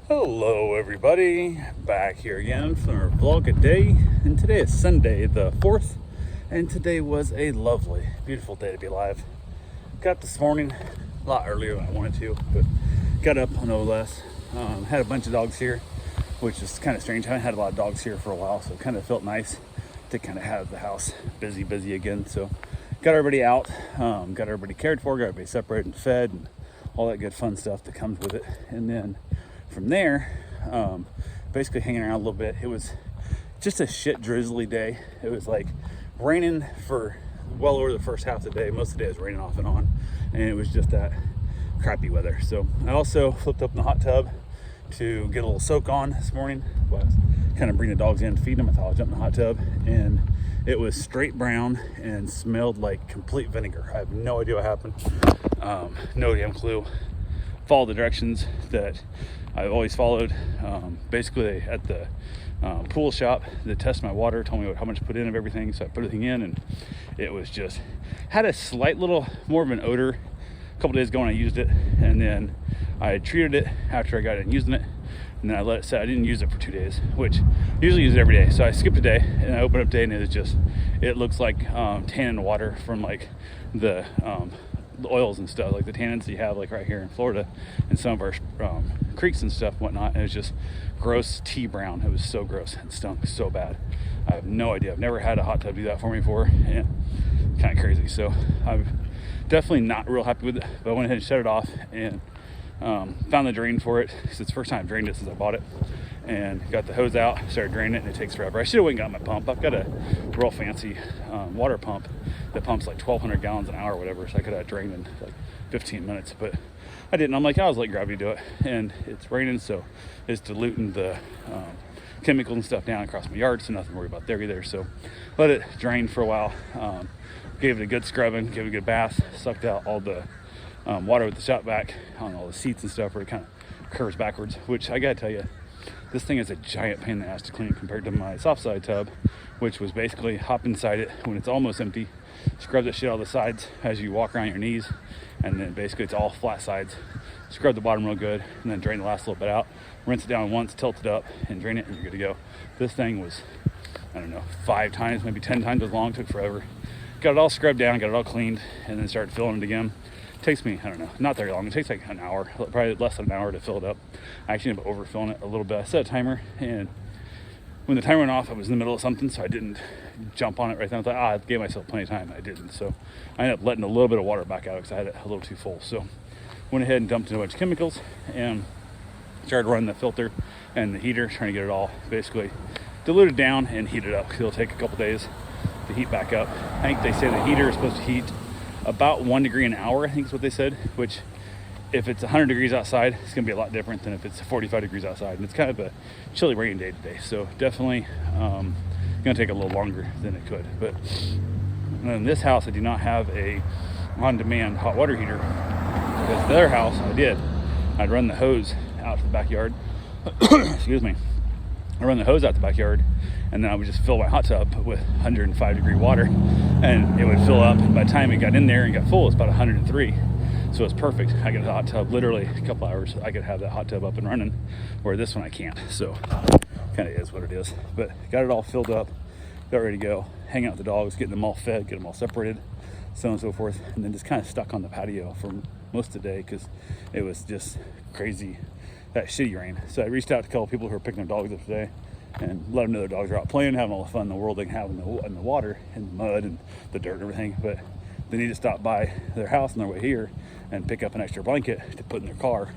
Hello everybody, back here again for our vlog a day, and today is Sunday the 4th, and today was a lovely, beautiful day to be alive. Got up this morning a lot earlier than I wanted to, but got up no less. Had a bunch of dogs here, which is kind of strange. I haven't had a lot of dogs here for a while, so it kind of felt nice to kind of have the house busy again. So got everybody out, got everybody cared for, got everybody separated and fed, and all that good fun stuff that comes with it. And then from there, basically hanging around a little bit. It was just a shit drizzly day. It was like raining for well over the first half of the day. Most of the day it was raining off and on, and it was just that crappy weather. So I also flipped up in the hot tub to get a little soak on this morning. I was kind of bring the dogs in, feed them. I thought I'd jump in the hot tub, and it was straight brown and smelled like complete vinegar. I have no idea what happened. No damn clue. Follow the directions that I've always followed. Basically at the pool shop that tested my water told me how much to put in of everything, so I put everything in, and it was just had a slight little more of an odor a couple days ago when I used it, and then I treated it after I got it using it, and then I let it sit. I didn't use it for 2 days, which I usually use it every day, so I skipped a day and I opened up today, and it looks like tannin water from like the oils and stuff, like the tannins that you have like right here in Florida and some of our creeks and stuff, whatnot. And it was just gross tea brown. It was so gross and stunk so bad. I have no idea. I've never had a hot tub do that for me before, and kind of crazy. So I'm definitely not real happy with it, but I went ahead and shut it off and found the drain for it, because it's the first time I've drained it since I bought it, and got the hose out, started draining it, and it takes forever. I should have went and got my pump. I've got a real fancy water pump that pumps like 1,200 gallons an hour or whatever, so I could have drained in like 15 minutes, but I didn't. I'm like, I'll just let gravity do it, and it's raining, so it's diluting the chemicals and stuff down across my yard, so nothing to worry about there either. So let it drain for a while, gave it a good scrubbing, gave it a good bath, sucked out all the water with the shop vac on all the seats and stuff where it kind of curves backwards, which I gotta tell you, this thing is a giant pain in the ass to clean compared to my soft side tub, which was basically hop inside it when it's almost empty, scrub that shit out of the sides as you walk around your knees, and then basically it's all flat sides. Scrub the bottom real good, and then drain the last little bit out, rinse it down once, tilt it up, and drain it, and you're good to go. This thing was, I don't know, 5 times, maybe 10 times as long. Took forever. Got it all scrubbed down, got it all cleaned, and then started filling it again. Takes me, I don't know, not very long. It takes like an hour, probably less than an hour to fill it up. I actually ended up overfilling it a little bit. I set a timer, and when the timer went off, I was in the middle of something, so I didn't jump on it right then. I thought, I gave myself plenty of time. I didn't, so I ended up letting a little bit of water back out because I had it a little too full. So went ahead and dumped in a bunch of chemicals and started running the filter and the heater, trying to get it all basically diluted down and heated up, because it'll take a couple days to heat back up. I think they say the heater is supposed to heat about 1 degree an hour, I think is what they said, which if it's 100 degrees outside, it's gonna be a lot different than if it's 45 degrees outside. And it's kind of a chilly, rainy day today, so definitely gonna take a little longer than it could. But in this house, I do not have a on-demand hot water heater, because the other house I did. I'd run the hose out to the backyard. Excuse me. I run the hose out the backyard, and then I would just fill my hot tub with 105 degree water, and it would fill up. And by the time it got in there and got full, it's about 103. So it's perfect. I get a hot tub, literally a couple hours, I could have that hot tub up and running, where this one I can't. So kind of is what it is. But got it all filled up, got ready to go, hang out with the dogs, getting them all fed, get them all separated, so on and so forth. And then just kind of stuck on the patio for most of the day, because it was just crazy, that shitty rain. So I reached out to a couple people who were picking their dogs up today and let them know their dogs are out playing, having all the fun in the world they can have in the water and the mud and the dirt and everything. But they need to stop by their house on their way here and pick up an extra blanket to put in their car,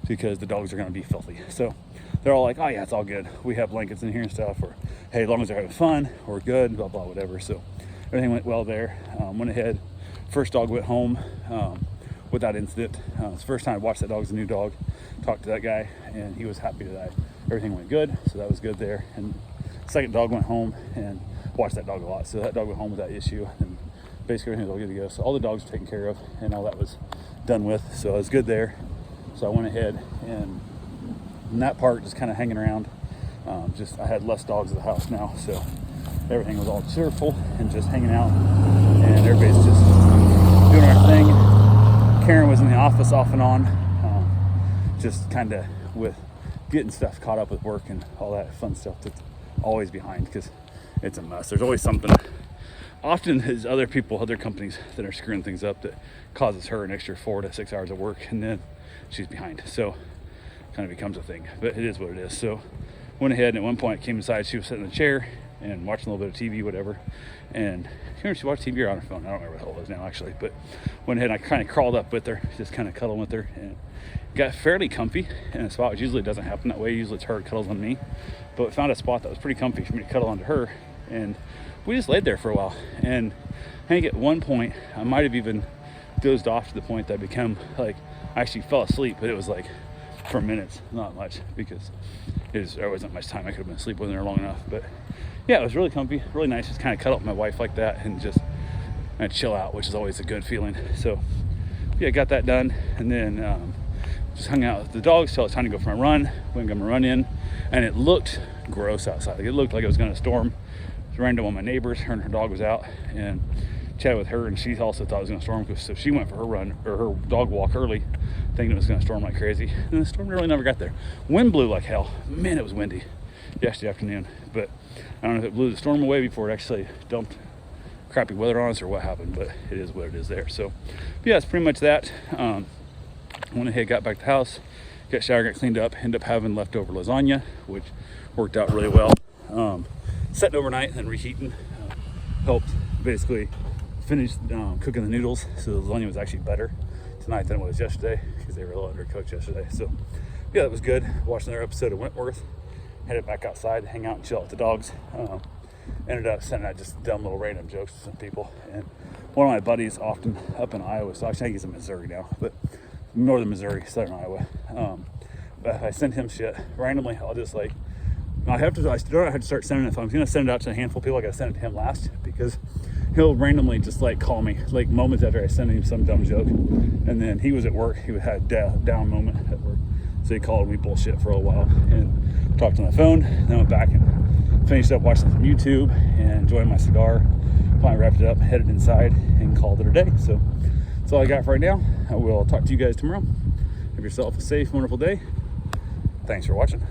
because the dogs are going to be filthy. So they're all like, oh yeah, it's all good, we have blankets in here and stuff, or hey, as long as they're having fun, we're good, blah blah, whatever. So everything went well there. Went ahead, first dog went home without incident. It's the first time I watched that dog as a new dog. Talked to that guy, and he was happy that everything went good, so that was good there. And second dog went home, and watched that dog a lot, so that dog went home without issue, and basically everything was all good to go. So all the dogs were taken care of, and all that was done with, so it was good there. So I went ahead, and in that part, just kind of hanging around. I had less dogs at the house now, so everything was all cheerful and just hanging out, and everybody's just doing our thing. Karen was in the office off and on, just kind of with getting stuff caught up with work and all that fun stuff that's always behind, because it's a mess. There's always something. Often there's other people, other companies that are screwing things up that causes her an extra 4 to 6 hours of work, and then she's behind. So it kind of becomes a thing, but it is what it is. So went ahead, and at one point came inside, she was sitting in a chair and watching a little bit of TV, whatever. And she watched TV or on her phone. I don't remember what the hell it was now, actually. But went ahead and I kind of crawled up with her, just kind of cuddling with her, and got fairly comfy in a spot, which usually doesn't happen that way. Usually it's her cuddles on me, but found a spot that was pretty comfy for me to cuddle onto her. And we just laid there for a while. And I think at one point I might have even dozed off to the point that I become like, I actually fell asleep, but it was like for minutes, not much, because there wasn't much time. I could have been asleep with her long enough. But yeah, it was really comfy, really nice. Just kind of cuddle up with my wife like that and just chill out, which is always a good feeling. So yeah, got that done, and then just hung out with the dogs till it's time to go for my run. Went and got my run in, and it looked gross outside. Like, it looked like it was going to storm. I ran to one of my neighbors. Her and her dog was out, and chatted with her, and she also thought it was going to storm, so she went for her run, or her dog walk early, thinking it was going to storm like crazy. And the storm really never got there. Wind blew like hell. Man, it was windy yesterday afternoon. But I don't know if it blew the storm away before it actually dumped crappy weather on us or what happened, but it is what it is there. So yeah, it's pretty much that. Went ahead, got back to the house, got showered, got cleaned up, ended up having leftover lasagna, which worked out really well. Setting overnight and then reheating helped basically finish cooking the noodles, so the lasagna was actually better tonight than it was yesterday, because they were a little undercooked yesterday. So yeah, that was good. Watched another episode of Wentworth, headed back outside to hang out and chill with the dogs. Ended up sending out just dumb little random jokes to some people, and one of my buddies often up in Iowa, so actually I think he's in Missouri now, but northern Missouri, southern Iowa. But if I send him shit randomly, I'll just like, I still don't have to start sending it. If I'm gonna send it out to a handful of people, I gotta send it to him last, because he'll randomly just like call me like moments after I send him some dumb joke. And then he was at work, he had a down moment at work, so he called me bullshit for a while and talked on the phone. Then went back and finished up watching some YouTube and enjoying my cigar. Finally wrapped it up, headed inside, and called it a day. So that's all I got for right now. I will talk to you guys tomorrow. Have yourself a safe, wonderful day. Thanks for watching.